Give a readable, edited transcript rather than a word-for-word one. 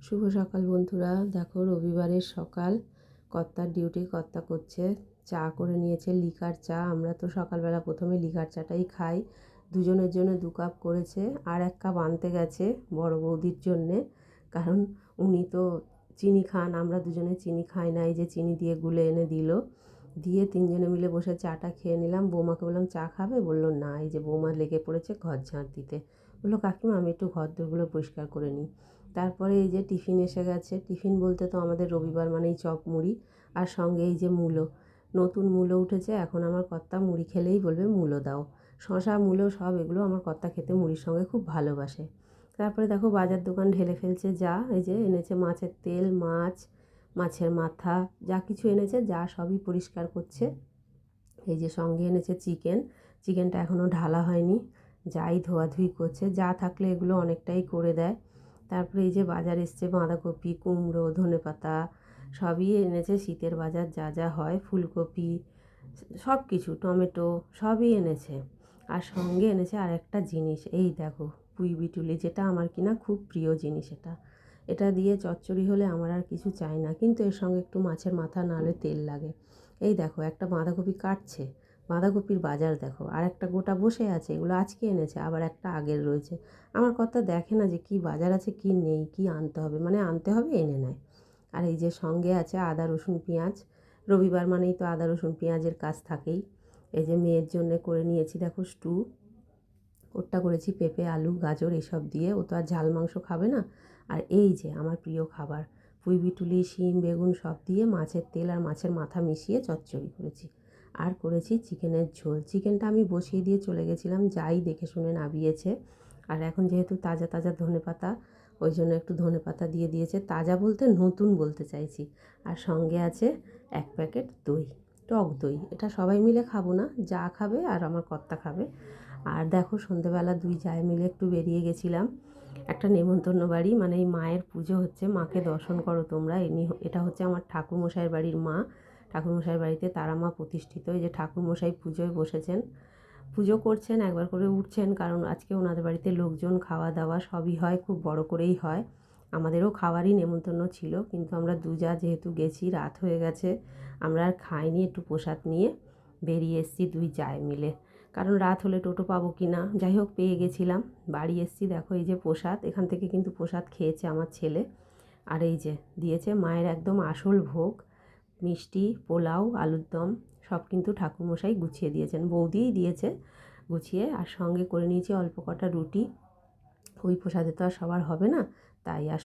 শুভ সকাল বন্ধুরা। দেখো রবিবারের সকাল, কর্তার ডিউটি কর্তা করছে। চা করে নিয়েছে, লিকার চা। আমরা তো সকালবেলা প্রথমে লিকার চাটাই খাই। দুজনের জন্য 2 কাপ করেছে, আর 1 কাপ আনতে গেছে বড় বৌদির জন্যে, কারণ উনি তো চিনি খান, আমরা দুজনে চিনি খাই না। এই যে চিনি দিয়ে গুলে এনে দিল, দিয়ে তিনজনে মিলে বসে চাটা খেয়ে নিলাম। বৌমাকে বললাম চা খাবে, বললো না। এই যে বৌমা লেগে পড়েছে ঘর ঝাঁট দিতে। বললো কাকিমা আমি একটু ঘর দোরগুলো পরিষ্কার করে নিই। তারপরে এই যে টিফিন এসে গেছে। টিফিন বলতে তো আমাদের রবিবার মানেই চপ মুড়ি, আর সঙ্গে এই যে মূলো, নতুন মূলো উঠেছে। এখন আমার কর্তা মুড়ি খেলেই বলবে মূলো দাও। শশা মূলো সব এগুলো আমার কর্তা খেতে মুড়ির সঙ্গে খুব ভালোবাসে। তারপরে দেখো বাজার দোকান ঢেলে ফেলছে। যা এই যে এনেছে মাছের তেল, মাছ, মাছের মাথা, যা কিছু এনেছে যা সবই পরিষ্কার করছে। এই যে সঙ্গে এনেছে চিকেন। চিকেনটা এখনও ঢালা হয়নি, যাই ধোয়াধুয়ি করছে। যা থাকলে এগুলো অনেকটাই করে দেয়। তারপরে এই যে বাজার এসছে, বাঁধাকপি, কুমড়ো, ধনেপাতা সবই এনেছে। শীতের বাজার যা যা হয়, ফুলকপি, সব কিছু, টমেটো সবই এনেছে। আর সঙ্গে এনেছে আর একটা জিনিস, এই দেখো পুঁই বিটুলি, যেটা আমার কিনা খুব প্রিয় জিনিস। এটা দিয়ে চচ্চড়ি হলে আমার আর কিছু চাই না, কিন্তু এর সঙ্গে একটু মাছের মাথা না হলে তেল লাগে। এই দেখো একটা বাঁধাকপি কাটছে, বাঁধাকপির বাজার দেখো। আর একটা গোটা বসে আছে, এগুলো আজকে এনেছে, আবার একটা আগের রয়েছে। আমার কর্তা দেখে না যে কি বাজার আছে কি নেই, কি আনতে হবে, মানে আনতে হবে এনে নেয়। আর এই যে সঙ্গে আছে আদা রসুন পেঁয়াজ। রবিবার মানেই তো আদা রসুন পেঁয়াজের কাজ থাকেই। এই যে মেয়ের জন্যে করে নিয়েছি দেখো স্টু। ওরটা করেছি পেঁপে, আলু, গাজর এসব দিয়ে। ও তো আর ঝাল মাংস খাবে না। আর এই যে আমার প্রিয় খাবার, পুঁই বিটুলি, শিম, বেগুন সব দিয়ে মাছের তেল আর মাছের মাথা মিশিয়ে চচ্চড়ি করেছি। আর করেছি চিকেনের ঝোল। চিকেনটা আমি বসিয়ে দিয়ে চলে গেছিলাম, যাই দেখে শুনে নাবিয়েছে। আর এখন যেহেতু তাজা তাজা ধনেপাতা, ওই জন্য একটু ধনেপাতা দিয়ে দিয়েছে। তাজা বলতে নতুন বলতে চাইছি। আর সঙ্গে আছে 1 প্যাকেট দই, টক দই। এটা সবাই মিলে খাবো না, যা খাবে আর আমার কর্তা খাবে। আর দেখো সন্ধেবেলা 2 জায় মিলে একটু বেরিয়ে গেছিলাম একটা নেমন্তন্ন বাড়ি, মানে এই মায়ের পুজো হচ্ছে। মাকে দর্শন করো তোমরা। এটা হচ্ছে আমার ঠাকুরমশাইয়ের বাড়ির মা। ঠাকুরমশাইয়ের বাড়িতে তারা মা প্রতিষ্ঠিত। এই যে ঠাকুরমশাই পুজোয় বসেছেন, পুজো করছেন, একবার করে উঠছেন, কারণ আজকে ওনাদের বাড়িতে লোকজন, খাওয়া দাওয়া সবই হয়, খুব বড় করেই হয়। আমাদেরও খাওয়ারই নেমন্তন্ন ছিল, কিন্তু আমরা 2 জা যেহেতু গেছি, রাত হয়ে গেছে, আমরা আর খাইনি। একটু প্রসাদ নিয়ে বেরিয়ে এসেছি 2 জায় মিলে, কারণ রাত হলে টোটো পাবো কি না। যাই হোক পেয়ে গেছিলাম, বাড়ি এসেছি। দেখো এই যে প্রসাদ, এখান থেকে কিন্তু প্রসাদ খেয়েছে আমার ছেলে। আর এই যে দিয়েছে মায়ের একদম আসল ভোগ, মিষ্টি, পোলাও, আলুর দম সব কিন্তু ঠাকুরমশাই গুছিয়ে দিয়েছেন, বৌদিই দিয়েছে গুছিয়ে। আর সঙ্গে করে নিয়েছি অল্প কটা রুটি। ওই প্রসাদে তো আর সবার হবে না, তাই আর